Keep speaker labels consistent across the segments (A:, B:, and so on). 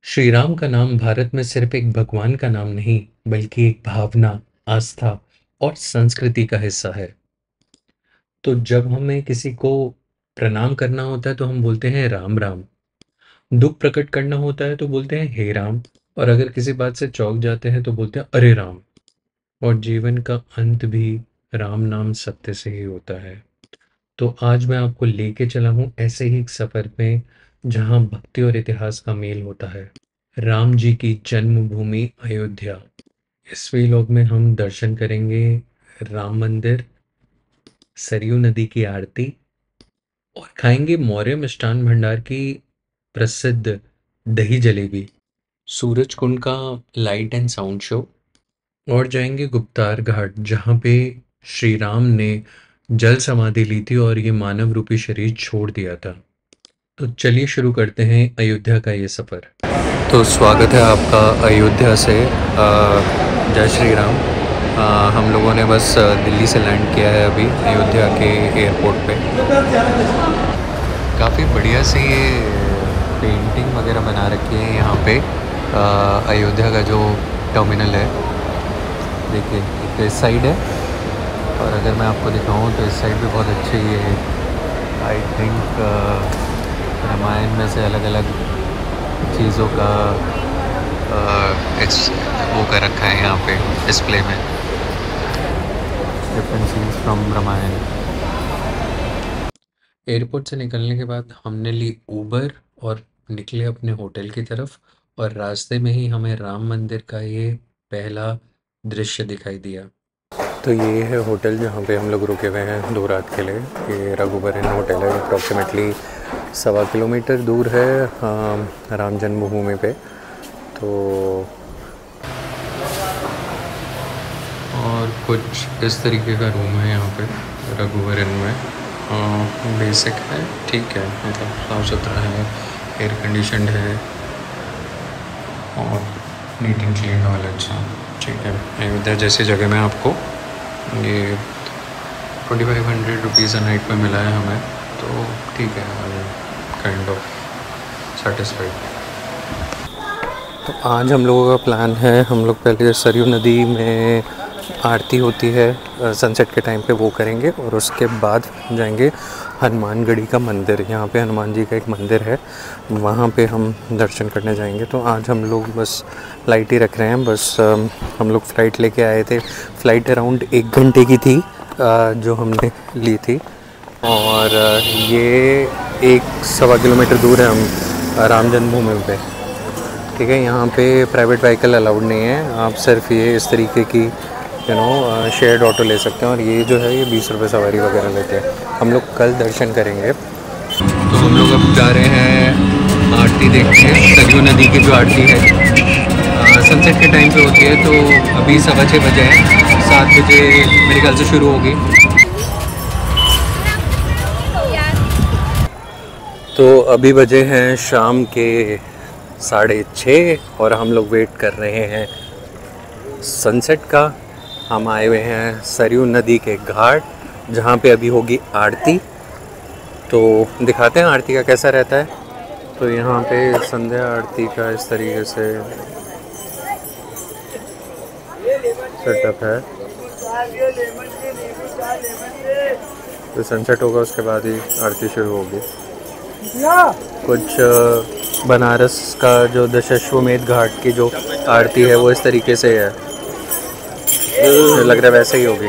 A: श्री राम का नाम भारत में सिर्फ एक भगवान का नाम नहीं, बल्कि एक भावना, आस्था और संस्कृति का हिस्सा है। तो जब हमें किसी को प्रणाम करना होता है तो हम बोलते हैं राम राम। दुख प्रकट करना होता है तो बोलते हैं हे राम। और अगर किसी बात से चौंक जाते हैं तो बोलते हैं अरे राम। और जीवन का अंत भी राम नाम सत्य से ही होता है। तो आज मैं आपको लेके चला हूँ ऐसे ही एक सफर में, जहाँ भक्ति और इतिहास का मेल होता है। राम जी की जन्मभूमि अयोध्या। इस वीलॉग में हम दर्शन करेंगे राम मंदिर, सरयू नदी की आरती और खाएंगे मौर्य मिष्ठान भंडार की प्रसिद्ध दही जलेबी, सूरज कुंड का लाइट एंड साउंड शो और जाएंगे गुप्तार घाट, जहाँ पे श्री राम ने जल समाधि ली थी और ये मानव रूपी शरीर छोड़ दिया था। तो चलिए शुरू करते हैं अयोध्या का ये सफ़र। तो स्वागत है आपका अयोध्या से। जय श्री राम। हम लोगों ने बस दिल्ली से लैंड किया है अभी अयोध्या के एयरपोर्ट पे। काफ़ी बढ़िया से ये पेंटिंग वगैरह बना रखी है यहाँ पे। अयोध्या का जो टर्मिनल है, देखिए एक इस साइड है और अगर मैं आपको दिखाऊँ तो इस साइड भी बहुत अच्छी है। आई थिंक रामायण में से अलग अलग चीज़ों का वो कर रखा है यहाँ पे डिस्प्ले में, different scenes from Ramayan. Airport से निकलने के बाद हमने ली ऊबर और निकले अपने होटल की तरफ, और रास्ते में ही हमें राम मंदिर का ये पहला दृश्य दिखाई दिया। तो ये है होटल जहाँ पे हम लोग रुके हुए हैं 2 रात के लिए। ये रघुबर इन होटल है। अप्रॉक्सीमेटली 1.25 किलोमीटर दूर है राम जन्मभूमि पे। तो और कुछ इस तरीके का रूम है यहाँ पे रघुबर इन में। बेसिक है, ठीक है, मतलब साफ़ सुथरा है, एयर कंडीशनड है और नीट एंड क्लीन वाला। अच्छा ठीक है। अयोध्या जैसी जगह में आपको ये 2500 रुपीज़ नाइट पे मिला है हमें, तो ठीक है, काइंड ऑफ सेटिस्फाइड। तो आज हम लोगों का प्लान है, हम लोग पहले सरयू नदी में आरती होती है सनसेट के टाइम पे, वो करेंगे और उसके बाद जाएंगे हनुमानगढ़ी का मंदिर। यहाँ पे हनुमान जी का एक मंदिर है, वहाँ पे हम दर्शन करने जाएंगे। तो आज हम लोग बस फ़्लाइट ही रख रहे हैं। बस हम लोग फ़्लाइट लेके आए थे। फ़्लाइट अराउंड 1 घंटे की थी जो हमने ली थी, और ये 1-1.25 किलोमीटर दूर है हम राम जन्मभूमि पे। ठीक है, यहाँ पे प्राइवेट व्हीकल अलाउड नहीं है, आप सिर्फ ये इस तरीके की शेयर्ड ऑटो ले सकते हैं। और ये जो है ये 20 रुपये सवारी वगैरह लेते हैं। हम लोग कल दर्शन करेंगे। तो हम लोग अब जा रहे हैं आरती देखने, सरयू नदी की जो आरती है सनसेट के टाइम पे होती है। तो अभी 6:15 बजे हैं, 7 बजे मेरे ख्याल से शुरू होगी। तो अभी बजे हैं शाम के 6:30 और हम लोग वेट कर रहे हैं सनसेट का। हम आए हुए हैं सरयू नदी के घाट, जहाँ पे अभी होगी आरती। तो दिखाते हैं आरती का कैसा रहता है। तो यहाँ पे संध्या आरती का इस तरीके से सेटअप है। तो सनसेट होगा उसके बाद ही आरती शुरू होगी। कुछ बनारस का जो दशाश्वमेध घाट की जो आरती है वो इस तरीके से है, लग रहा है वैसे ही होगी।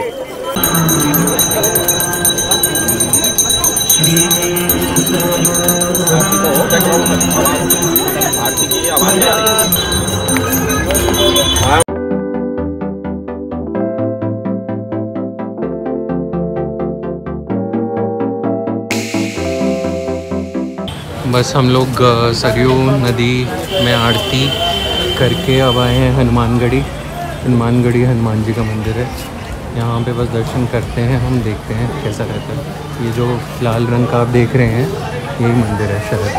A: बस हम लोग सरयू नदी में आरती करके अब आए हैं हनुमानगढ़ी। हनुमान जी का मंदिर है, यहाँ पे बस दर्शन करते हैं हम, देखते हैं कैसा रहता है। ये जो लाल रंग का आप देख रहे हैं यही मंदिर है शायद।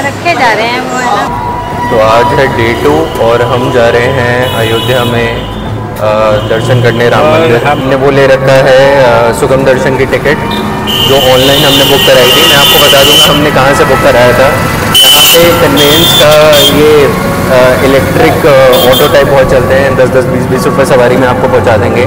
B: रखे जा रहे हैं वो, है ना।
A: तो आज है डे 2 और हम जा रहे हैं अयोध्या में दर्शन करने राम मंदिर। हमने वो ले रखा है सुगम दर्शन की टिकट, जो ऑनलाइन हमने बुक कराई थी। मैं आपको बता दूंगा हमने कहाँ से बुक कराया था। यहाँ पे कन्वेंस का ये इलेक्ट्रिक ऑटो टाइप बहुत चलते हैं, 10-10, 20-20 रुपये सवारी में आपको पहुँचा देंगे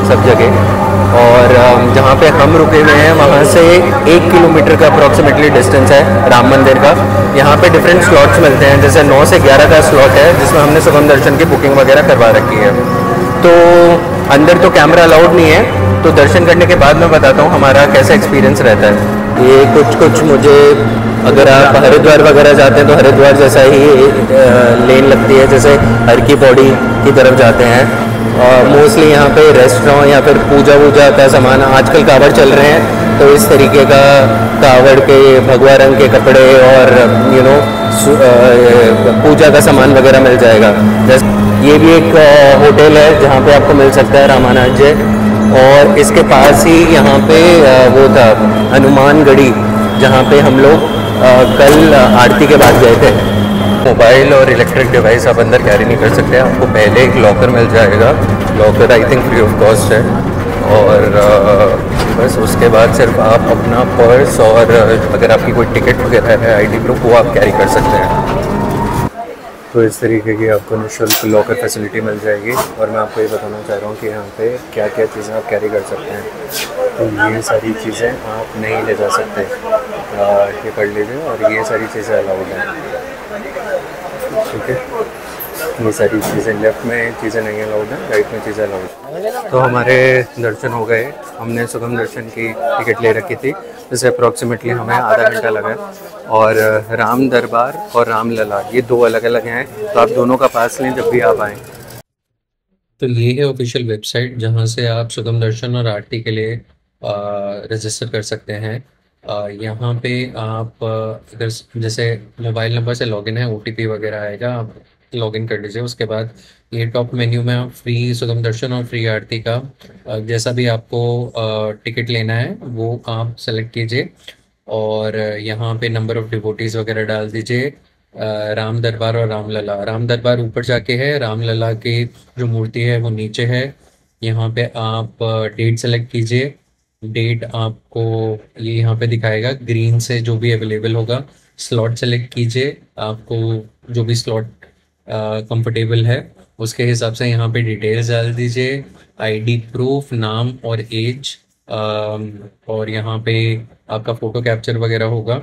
A: सब जगह। और जहाँ पे हम रुके हुए हैं वहाँ से 1 किलोमीटर का अप्रॉक्सीमेटली डिस्टेंस है राम मंदिर का। यहाँ पे डिफरेंट स्लॉट्स मिलते हैं, जैसे 9 से 11 का स्लॉट है जिसमें हमने सुगम दर्शन की बुकिंग वगैरह करवा रखी है। तो अंदर तो कैमरा अलाउड नहीं है, तो दर्शन करने के बाद मैं बताता हूँ हमारा कैसा एक्सपीरियंस रहता है। ये कुछ मुझे, अगर आप हरिद्वार वगैरह जाते हैं तो हरिद्वार जैसा ही लेन लगती है, जैसे हर की पौड़ी की तरफ जाते हैं। मोस्टली यहाँ पे रेस्टोरेंट या फिर पूजा वूजा का सामान, आजकल कावड़ चल रहे हैं तो इस तरीके का कावड़ के भगवा रंग के कपड़े और पूजा का सामान वगैरह मिल जाएगा। जैसे ये भी एक होटल है जहाँ पे आपको मिल सकता है रामानुजय, और इसके पास ही यहाँ पे वो था हनुमानगढ़ी, जहाँ पे हम लोग कल आरती के बाद गए थे। मोबाइल और इलेक्ट्रिक डिवाइस आप अंदर कैरी नहीं कर सकते, आपको पहले एक लॉकर मिल जाएगा। Locker I think free of cost है, और बस उसके बाद सिर्फ आप अपना पर्स और अगर आपकी कोई टिकट वगैरह है, आईडी प्रूफ, वो आप कैरी कर सकते हैं। तो इस तरीके की आपको निःशुल्क लॉकर फैसिलिटी मिल जाएगी। और मैं आपको ये बताना चाह रहा हूँ कि यहाँ पे क्या क्या चीज़ें आप कैरी कर सकते हैं। तो ये सारी चीज़ें आप नहीं ले जा सकते, ये पढ़ लीजिए, और ये सारी चीज़ें अलाउड हैं, ठीक है। ये सारी चीज़ें लेफ़्ट में चीज़ें नहीं अलाउड हैं, राइट में चीज़ें अलाउड हैं। तो हमारे दर्शन हो गए, हमने सुगम दर्शन की टिकट ले रखी थी, जिससे अप्रॉक्सीमेटली हमें आधा घंटा लगा। और राम दरबार और रामलला ये दो अलग अलग हैं, तो आप दोनों का पास लें जब भी आप आएँ। तो ये है ऑफिशियल वेबसाइट जहाँ से आप सुगम दर्शन और आरती के लिए रजिस्टर कर सकते हैं। यहाँ पे आप अगर जैसे मोबाइल नंबर से लॉगिन है, ओटीपी वगैरह आएगा, आप लॉगिन कर लीजिए। उसके बाद ये टॉप मेन्यू में आप फ्री सुगम दर्शन और फ्री आरती का जैसा भी आपको टिकट लेना है वो आप सेलेक्ट कीजिए, और यहाँ पे नंबर ऑफ़ डिवोटीज़ वगैरह डाल दीजिए। राम दरबार और रामलला, राम दरबार ऊपर जाके है, रामलला की जो मूर्ति है वो नीचे है। यहाँ पे आप डेट सेलेक्ट कीजिए, डेट आपको ये यहाँ पे दिखाएगा ग्रीन से, जो भी अवेलेबल होगा। स्लॉट सेलेक्ट कीजिए, आपको जो भी स्लॉट कंफर्टेबल है उसके हिसाब से यहाँ पे डिटेल्स डाल दीजिए, आईडी प्रूफ, नाम और एज, और यहाँ पे आपका फ़ोटो कैप्चर वगैरह होगा,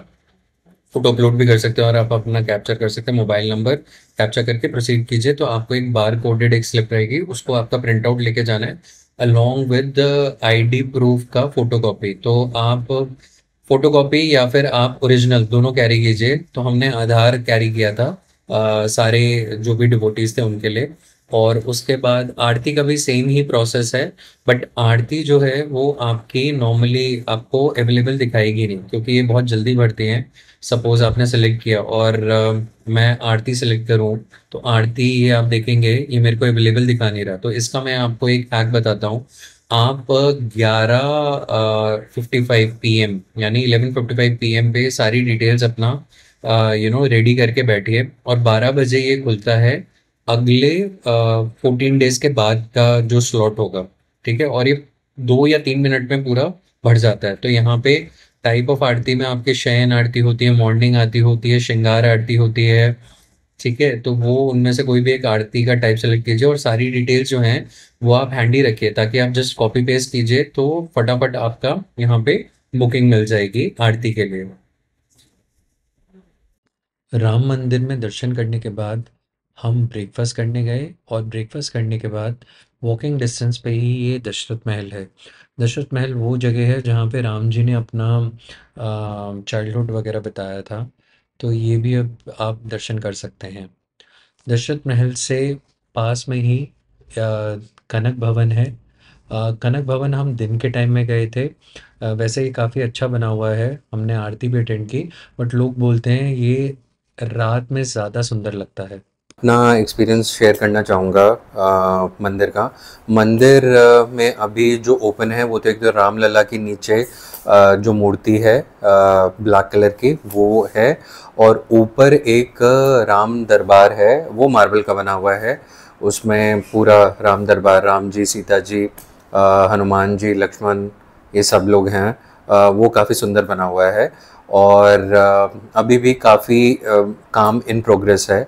A: फ़ोटो अपलोड भी कर सकते हो, और आप अपना कैप्चर कर सकते हैं, मोबाइल नंबर कैप्चर करके प्रोसीड कीजिए। तो आपको एक बार कोडेड एक स्लिप रहेगी, उसको आपका प्रिंट आउट लेके जाना है अलॉन्ग विद आईडी प्रूफ का फ़ोटो कॉपी। तो आप फ़ोटो कॉपी या फिर आप ओरिजिनल दोनों कैरी कीजिए। तो हमने आधार कैरी किया था सारे जो भी डिवोटीज़ थे उनके लिए। और उसके बाद आरती का भी सेम ही प्रोसेस है, बट आरती जो है वो आपकी नॉर्मली आपको अवेलेबल दिखाएगी नहीं, क्योंकि ये बहुत जल्दी भरती हैं। सपोज आपने सेलेक्ट किया और मैं आरती सेलेक्ट करूं, तो आरती ये आप देखेंगे ये मेरे को अवेलेबल दिखा नहीं रहा। तो इसका मैं आपको एक हैक बताता हूँ। आप 11:55 PM यानी 11:55 पे सारी डिटेल्स अपना रेडी करके बैठिए, और 12 बजे ये खुलता है अगले 14 डेज के बाद का जो स्लॉट होगा, ठीक है। और ये 2 या 3 मिनट में पूरा भर जाता है। तो यहाँ पे टाइप ऑफ आरती में आपके शयन आरती होती है, मॉर्निंग आरती होती है, श्रृंगार आरती होती है, ठीक है। तो वो उनमें से कोई भी एक आरती का टाइप सेलेक्ट कीजिए, और सारी डिटेल्स जो हैं वो आप हैंडी रखिए, ताकि आप जस्ट कॉपी पेस्ट कीजिए तो फटाफट आपका यहाँ पे बुकिंग मिल जाएगी आरती के लिए। राम मंदिर में दर्शन करने के बाद हम ब्रेकफास्ट करने गए, और ब्रेकफास्ट करने के बाद वॉकिंग डिस्टेंस पे ही ये दशरथ महल है। दशरथ महल वो जगह है जहाँ पे राम जी ने अपना चाइल्डहुड वगैरह बिताया था। तो ये भी अब आप दर्शन कर सकते हैं। दशरथ महल से पास में ही कनक भवन है। कनक भवन हम दिन के टाइम में गए थे। वैसे ये काफ़ी अच्छा बना हुआ है, हमने आरती भी अटेंड की, बट लोग बोलते हैं ये रात में ज़्यादा सुंदर लगता है। अपना एक्सपीरियंस शेयर करना चाहूँगा मंदिर का। मंदिर में अभी जो ओपन है वो तो एक तो रामलला की नीचे जो मूर्ति है ब्लैक कलर की वो है, और ऊपर एक राम दरबार है, वो मार्बल का बना हुआ है।
B: उसमें पूरा राम दरबार, राम जी, सीता जी, हनुमान जी, लक्ष्मण, ये सब लोग हैं। वो काफ़ी सुंदर बना हुआ है और अभी भी काफ़ी काम इन प्रोग्रेस है।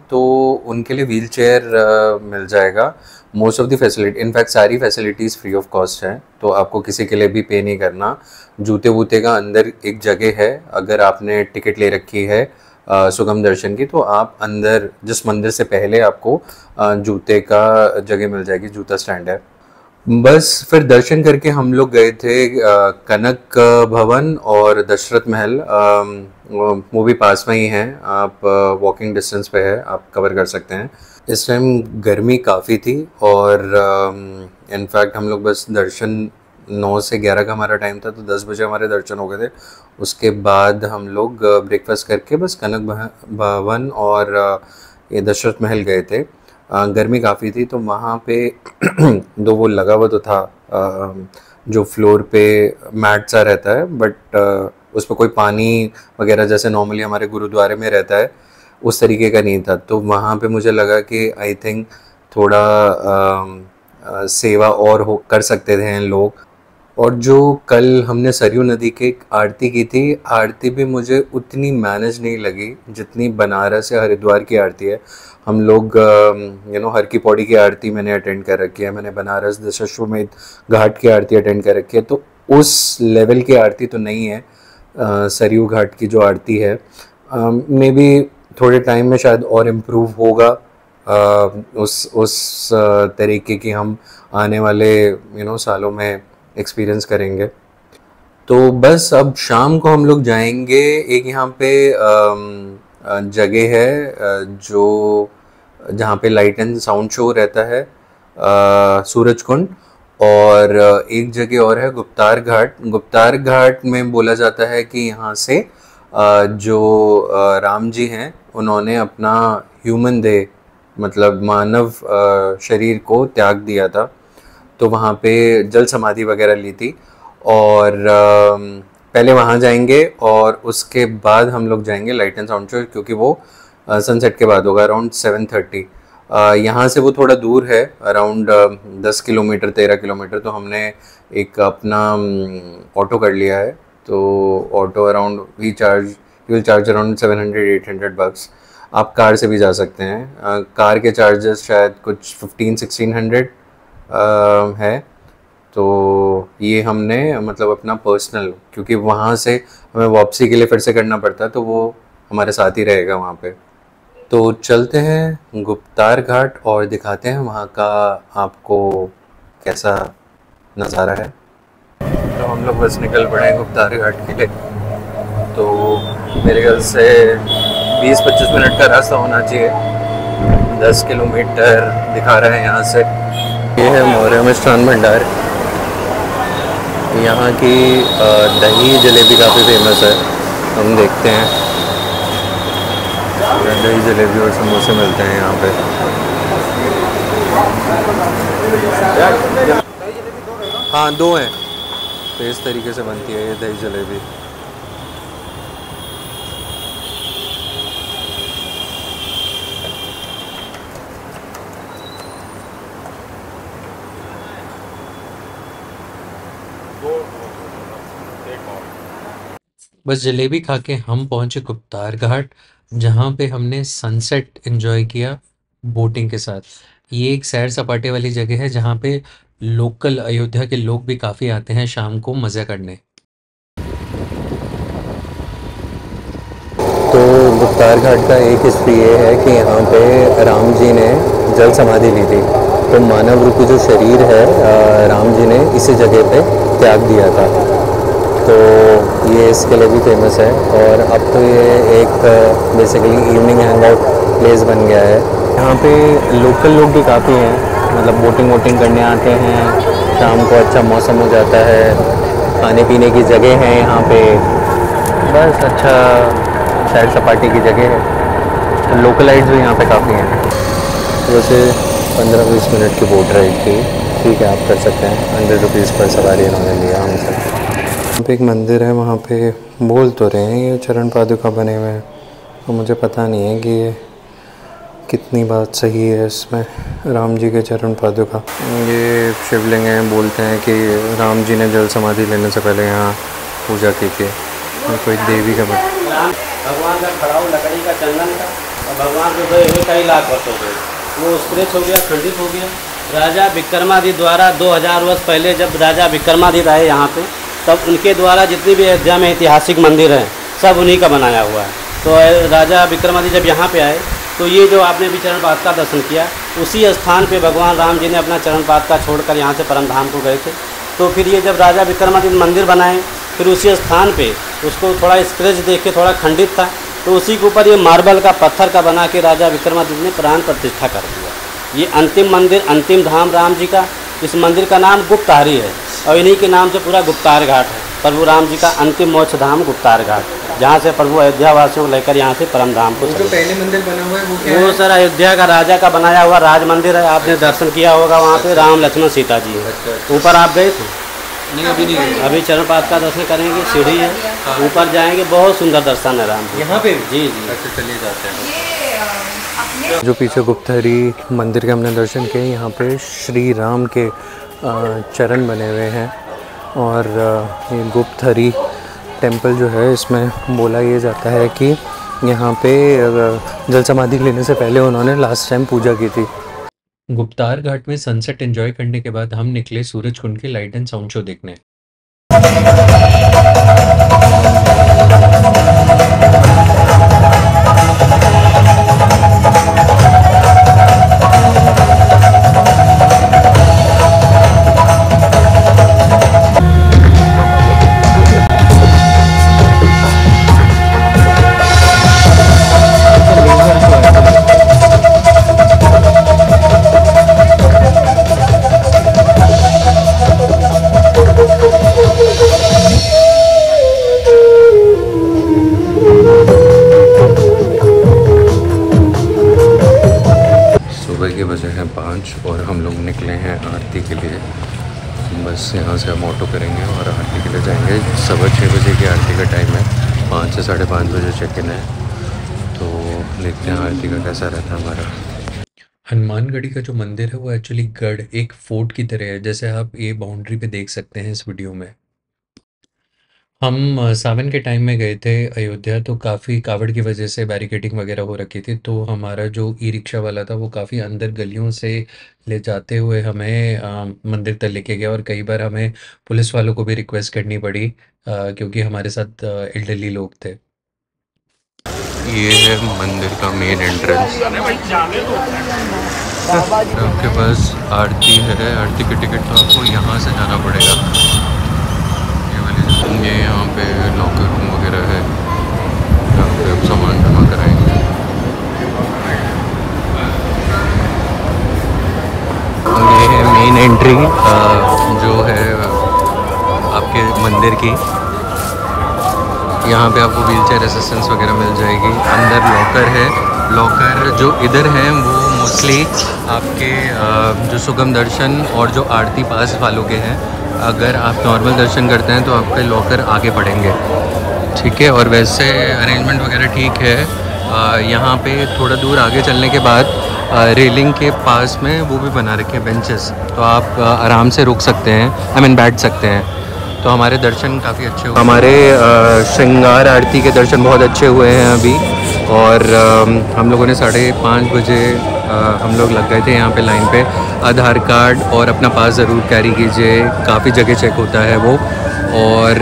B: तो उनके लिए व्हील चेयर मिल जाएगा। Most of the facility, in fact सारी फैसिलिटीज़ फ्री ऑफ कॉस्ट हैं, तो आपको किसी के लिए भी पे नहीं करना। जूते वूते का अंदर एक जगह है, अगर आपने टिकट ले रखी है सुगम दर्शन की, तो आप अंदर जिस मंदिर से पहले आपको जूते का जगह मिल जाएगी, जूता स्टैंड है। बस फिर दर्शन करके हम लोग गए थे कनक भवन और दशरथ महल। वो भी पास में ही हैं, आप वॉकिंग डिस्टेंस पे है, आप कवर कर सकते हैं। इस टाइम गर्मी काफ़ी थी और इनफैक्ट हम लोग बस दर्शन 9 से 11 का हमारा टाइम था, तो 10 बजे हमारे दर्शन हो गए थे। उसके बाद हम लोग ब्रेकफास्ट करके बस कनक भवन और ये दशरथ महल गए थे। गर्मी काफ़ी थी तो वहाँ पे दो वो लगा हुआ तो था, जो फ्लोर पे मैट सा रहता है, बट उस पर कोई पानी वगैरह जैसे नॉर्मली हमारे गुरुद्वारे में रहता है उस तरीके का नहीं था। तो वहाँ पे मुझे लगा कि आई थिंक थोड़ा सेवा और हो कर सकते थे लोग। और जो कल हमने सरयू नदी की आरती की थी, आरती भी मुझे उतनी मैनेज नहीं लगी जितनी बनारस या हरिद्वार की आरती है। हम लोग हर की पौड़ी की आरती मैंने अटेंड कर रखी है, मैंने बनारस दशाश्वमेध घाट की आरती अटेंड कर रखी है, तो उस लेवल की आरती तो नहीं है सरयू घाट की जो आरती है। मे बी थोड़े टाइम में शायद और इम्प्रूव होगा। उस तरीके की हम आने वाले सालों में एक्सपीरियंस करेंगे। तो बस अब शाम को हम लोग जाएंगे, एक यहाँ पे जगह है जो जहाँ पे लाइट एंड साउंड शो रहता है, सूरज कुंड। और एक जगह और है गुप्तार घाट। गुप्तार घाट में बोला जाता है कि यहाँ से जो राम जी हैं उन्होंने अपना ह्यूमन देह, मतलब मानव शरीर को त्याग दिया था, तो वहाँ पे जल समाधि वगैरह ली थी। और पहले वहाँ जाएंगे और उसके बाद हम लोग जाएंगे लाइट एंड साउंड शो, क्योंकि वो सनसेट के बाद होगा अराउंड 7:30। यहाँ से वो थोड़ा दूर है, अराउंड 10 किलोमीटर 13 किलोमीटर। तो हमने एक अपना ऑटो कर लिया है, तो auto around will charge around 700-800 bucks। आप कार से भी जा सकते हैं, कार के चार्जेस शायद कुछ 1500-1600 है। तो ये हमने मतलब अपना पर्सनल, क्योंकि वहाँ से हमें वापसी के लिए फिर से करना पड़ता है, तो वो हमारे साथ ही रहेगा वहाँ पे। तो चलते हैं गुप्तार घाट और दिखाते हैं वहाँ का आपको कैसा नज़ारा है। तो हम लोग बस निकल पड़े हैं गुप्तार घाट के लिए। तो मेरे ख्याल से 20-25 मिनट का रास्ता होना चाहिए। 10 किलोमीटर दिखा रहा है यहाँ से। ये है मौर्य मिष्ठान भंडार। यहाँ की दही जलेबी काफ़ी फेमस है, हम देखते हैं। दही जलेबी और समोसे मिलते हैं यहाँ पे। हाँ, 2 हैं। तो इस तरीके से बनती है ये दही जलेबी।
A: बस जलेबी खा के हम पहुंचे गुप्तार घाट, जहाँ पे हमने सनसेट एंजॉय किया बोटिंग के साथ। ये एक सैर सपाटे वाली जगह है जहाँ पे लोकल अयोध्या के लोग भी काफ़ी आते हैं शाम को मज़े करने।
B: तो गुप्तार घाट का एक हिस्ट्री ये है कि यहाँ पे राम जी ने जल समाधि ली थी, तो मानव रूपी जो शरीर है राम जी ने इसी जगह पे त्याग दिया था। तो ये इसके लिए भी फेमस है। और अब तो ये एक basically evening hang out place बन गया है। यहाँ पे लोकल लोग भी काफ़ी हैं, मतलब बोटिंग वोटिंग करने आते हैं। शाम को अच्छा मौसम हो जाता है, खाने पीने की जगह है यहाँ पे, बस अच्छा सैर सपाटे की जगह है। तो लोकलाइट्स भी यहाँ पे काफ़ी हैं। वैसे 15-20 मिनट की बोट राइड थी, ठीक है, आप कर सकते हैं। 100 रुपीज़ पर सवारी इन्होंने लिया हमसे। यहाँ पे एक मंदिर है, वहाँ पे बोल तो रहे हैं ये चरण पादुका बने हुए हैं, तो मुझे पता नहीं है कि ये कितनी बात सही है इसमें। राम जी के चरण पादुका, ये शिवलिंग है। बोलते हैं कि राम जी ने जल समाधि लेने से पहले यहाँ पूजा की थी। और कोई देवी का
C: भगवान का खड़ा हो लकड़ी का चंदन का, और भगवान को गए हुए कई लाख वर्ष हो गए, वो स्क्रैच हो गया, खंडित हो गया। राजा विक्रमादित्य द्वारा 2000 वर्ष पहले जब राजा विक्रमादित्य आए यहाँ पे, तब उनके द्वारा जितनी भी अयोध्या में ऐतिहासिक मंदिर हैं सब उन्हीं का बनाया हुआ है। तो राजा विक्रमादित्य जब यहाँ पे आए तो ये जो आपने भी चरण पाद का दर्शन किया, उसी स्थान पे भगवान राम जी ने अपना चरण पाद का छोड़कर यहाँ से परमधाम को गए थे। तो फिर ये जब राजा विक्रमादित्य मंदिर बनाए, फिर उसी स्थान पे उसको थोड़ा स्क्रैच देख के थोड़ा खंडित था, तो उसी के ऊपर ये मार्बल का पत्थर का बना के राजा विक्रमादित्य ने प्राण प्रतिष्ठा कर दिया। ये अंतिम मंदिर, अंतिम धाम राम जी का, इस मंदिर का नाम गुप्तहरी है और इन्हीं के नाम से पूरा गुप्तार घाट है। प्रभु राम जी का अंतिम मोक्ष धाम गुप्तार घाट, जहाँ से प्रभु अयोध्या वासियों को लेकर यहाँ से परम धाम को
B: जो पहले मंदिर बना हुआ है वो क्या
C: वो
B: है?
C: सर अयोध्या का राजा का बनाया हुआ राज मंदिर है। आपने दर्शन किया होगा वहाँ पे, राम लक्ष्मण सीता जी है।
B: अच्छा।
C: ऊपर आप गए थे?
B: नहीं, अभी नहीं गए।
C: अभी चरण पाद का दर्शन करेंगे, सीढ़ी है, ऊपर जाएंगे, बहुत सुंदर दर्शन है राम जी।
B: यहाँ पे
C: जी जी।
B: अच्छा, चलिए जाते हैं। जो पीछे गुप्तहरी मंदिर के हमने दर्शन किए, यहाँ पे श्री राम के चरण बने हुए हैं। और ये गुप्तहरी टेम्पल जो है, इसमें बोला ये जाता है कि यहाँ पे जल समाधि लेने से पहले उन्होंने लास्ट टाइम पूजा की थी।
A: गुप्तार घाट में सनसेट एंजॉय करने के बाद हम निकले सूरज कुंड के लाइट एंड साउंड शो देखने।
B: सुबह के बजे हैं 5 और हम लोग निकले हैं आरती के लिए। बस यहाँ से हम ऑटो करेंगे और आरती के लिए जाएंगे। 6:15 बजे की आरती का टाइम है, 5 से 5:30 बजे चेक इन है। तो देखते हैं आरती का कैसा रहता है हमारा।
A: हनुमानगढ़ी का जो मंदिर है वो एक्चुअली गढ़ एक फोर्ट की तरह है, जैसे आप ये बाउंड्री पे देख सकते हैं इस वीडियो में। हम सावन के टाइम में गए थे अयोध्या, तो काफ़ी कावड़ की वजह से बैरिकेडिंग वगैरह हो रखी थी, तो हमारा जो ई रिक्शा वाला था वो काफ़ी अंदर गलियों से ले जाते हुए हमें मंदिर तक लेके गया। और कई बार हमें पुलिस वालों को भी रिक्वेस्ट करनी पड़ी क्योंकि हमारे साथ एल्डरली लोग थे।
B: ये है मंदिर का मेन एंट्रेंस। आपके पास आरती है, आरती की टिकट तो आपको यहाँ से जाना पड़ेगा। ये यहाँ पे लॉकर रूम वगैरह है, यहाँ पे आप सामान जमा कराएंगे। ये है मेन एंट्री जो है आपके मंदिर की। यहाँ पे आपको व्हीलचेयर असिस्टेंस वगैरह मिल जाएगी। अंदर लॉकर है, लॉकर जो इधर हैं वो मोस्टली आपके जो सुगम दर्शन और जो आरती पास वालों के हैं। अगर आप नॉर्मल दर्शन करते हैं तो आपके लॉकर आगे पड़ेंगे, ठीक है। और वैसे अरेंजमेंट वगैरह ठीक है। यहाँ पे थोड़ा दूर आगे चलने के बाद रेलिंग के पास में वो भी बना रखे हैं बेंचेस, तो आप आराम से रुक सकते हैं, आई मीन बैठ सकते हैं। तो हमारे दर्शन काफ़ी अच्छे हुए। हमारे श्रृंगार आरती के दर्शन बहुत अच्छे हुए हैं अभी। और हम लोगों ने 5:30 बजे हम लोग लग गए थे यहाँ पे लाइन पे। आधार कार्ड और अपना पास ज़रूर कैरी कीजिए, काफ़ी जगह चेक होता है वो। और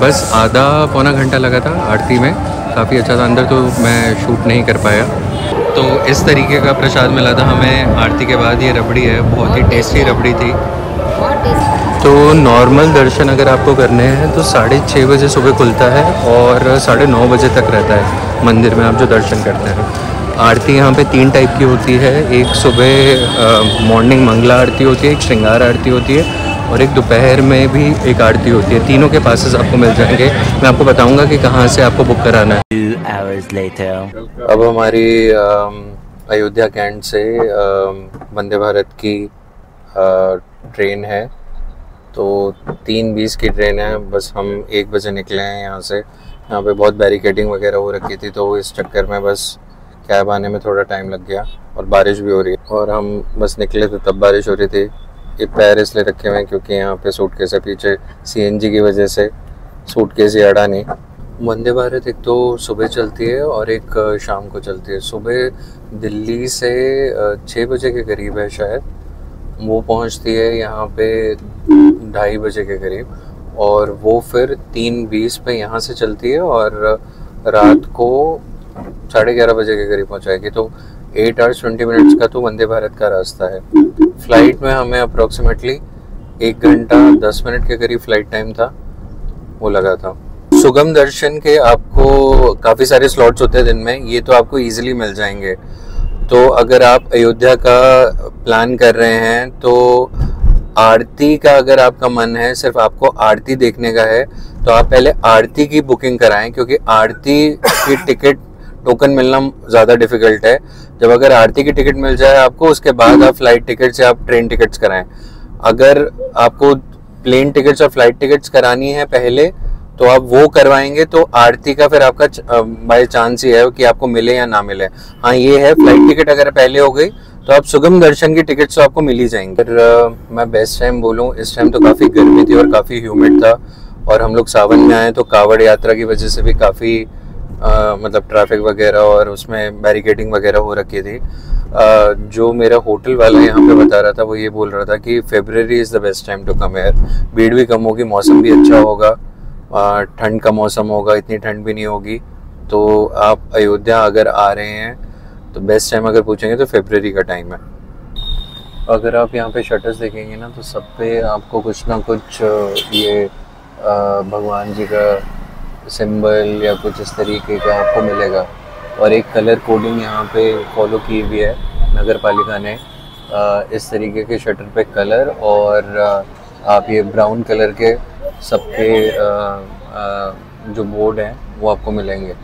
B: बस आधा पौना घंटा लगा था आरती में, काफ़ी अच्छा था। अंदर तो मैं शूट नहीं कर पाया। तो इस तरीके का प्रसाद मिला था हमें आरती के बाद। ये रबड़ी है, बहुत ही टेस्टी रबड़ी थी। तो नॉर्मल दर्शन अगर आपको करने हैं तो 6:30 बजे सुबह खुलता है और 9:30 बजे तक रहता है मंदिर में आप जो दर्शन करते हैं। आरती यहाँ पे 3 टाइप की होती है। एक सुबह मॉर्निंग मंगला आरती होती है, एक श्रृंगार आरती होती है और एक दोपहर में भी एक आरती होती है। तीनों के पासेस आपको मिल जाएंगे। मैं आपको बताऊंगा कि कहाँ से आपको बुक कराना है।
D: 2 hours later.
B: अब हमारी अयोध्या कैंट से वंदे भारत की ट्रेन है, तो 3:20 की ट्रेन है। बस हम 1 बजे निकले हैं यहाँ से। यहाँ पे बहुत बैरिकेडिंग वगैरह हो रखी थी, तो इस चक्कर में बस कैब आने में थोड़ा टाइम लग गया और बारिश भी हो रही है, और हम बस निकले तो तब बारिश हो रही थी। ये पैर इसलिए रखे हुए हैं क्योंकि यहाँ पे सूटकेस है पीछे, सीएनजी की वजह से सूटकेस ही अड़ा नहीं। वंदे भारत एक तो सुबह चलती है और एक शाम को चलती है। सुबह दिल्ली से 6 बजे के करीब है शायद, वो पहुँचती है यहाँ पे 2:30 बजे के करीब, और वो फिर 3:20 पे यहाँ से चलती है और रात को 11:30 बजे के करीब पहुँचाएगी। तो 8 hours 20 minutes का तो वंदे भारत का रास्ता है। फ्लाइट में हमें अप्रोक्सीमेटली 1 घंटा 10 मिनट के करीब फ्लाइट टाइम था, वो लगा था। सुगम दर्शन के आपको काफ़ी सारे स्लॉट्स होते हैं दिन में, ये तो आपको इजीली मिल जाएंगे। तो अगर आप अयोध्या का प्लान कर रहे हैं तो आरती का अगर आपका मन है, सिर्फ आपको आरती देखने का है, तो आप पहले आरती की बुकिंग कराएं, क्योंकि आरती की टिकट टोकन मिलना ज़्यादा डिफिकल्ट है। जब अगर आरती की टिकट मिल जाए आपको, उसके बाद आप फ्लाइट टिकट्स या आप ट्रेन टिकट्स कराएं। अगर आपको प्लेन टिकट्स और फ्लाइट टिकट्स करानी है पहले, तो आप वो करवाएंगे तो आरती का फिर आपका बाय चांस ही है कि आपको मिले या ना मिले। हाँ ये है, फ्लाइट टिकट अगर पहले हो गई तो आप सुगम दर्शन की टिकट्स तो आपको मिल ही जाएंगे। फिर मैं बेस्ट टाइम बोलूँ, इस टाइम तो काफ़ी गर्मी थी और काफ़ी ह्यूमिड था, और हम लोग सावन में आए तो कावड़ यात्रा की वजह से भी काफ़ी मतलब ट्रैफिक वगैरह और उसमें बैरिकेडिंग वगैरह हो रखी थी। जो मेरा होटल वाला यहाँ पे बता रहा था, वो ये बोल रहा था कि February is the best time to come here. भीड़ भी कम होगी, मौसम भी अच्छा होगा, ठंड का मौसम होगा, इतनी ठंड भी नहीं होगी। तो आप अयोध्या अगर आ रहे हैं तो बेस्ट टाइम अगर पूछेंगे तो February का टाइम है। अगर आप यहाँ पे शटर्स देखेंगे ना, तो सब पे आपको कुछ ना कुछ ये भगवान जी का सिंबल या कुछ इस तरीके का आपको मिलेगा, और एक कलर कोडिंग यहाँ पे फॉलो की हुई है नगर पालिका ने। इस तरीके के शटर पे कलर, और आप ये ब्राउन कलर के सबके जो बोर्ड हैं वो आपको मिलेंगे।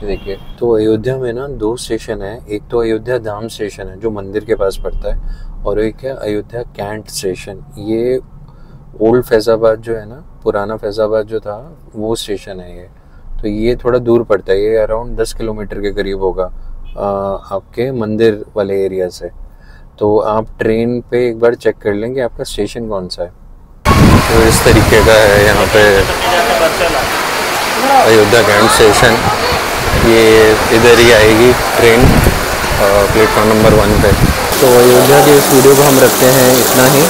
B: देखिए, तो अयोध्या में ना 2 स्टेशन है। एक तो अयोध्या धाम स्टेशन है जो मंदिर के पास पड़ता है, और एक है अयोध्या कैंट स्टेशन। ये ओल्ड फैज़ाबाद जो है ना, पुराना फैज़ाबाद जो था, वो स्टेशन है ये। तो ये थोड़ा दूर पड़ता है, ये अराउंड 10 किलोमीटर के करीब होगा आपके मंदिर वाले एरिया से। तो आप ट्रेन पे एक बार चेक कर लेंगे आपका स्टेशन कौन सा है। तो इस तरीके का है यहाँ पे अयोध्या कैंट स्टेशन। ये इधर ही आएगी ट्रेन प्लेटफॉर्म नंबर 1 पे। तो अयोध्या के इस वीडियो को हम रखते हैं इतना ही।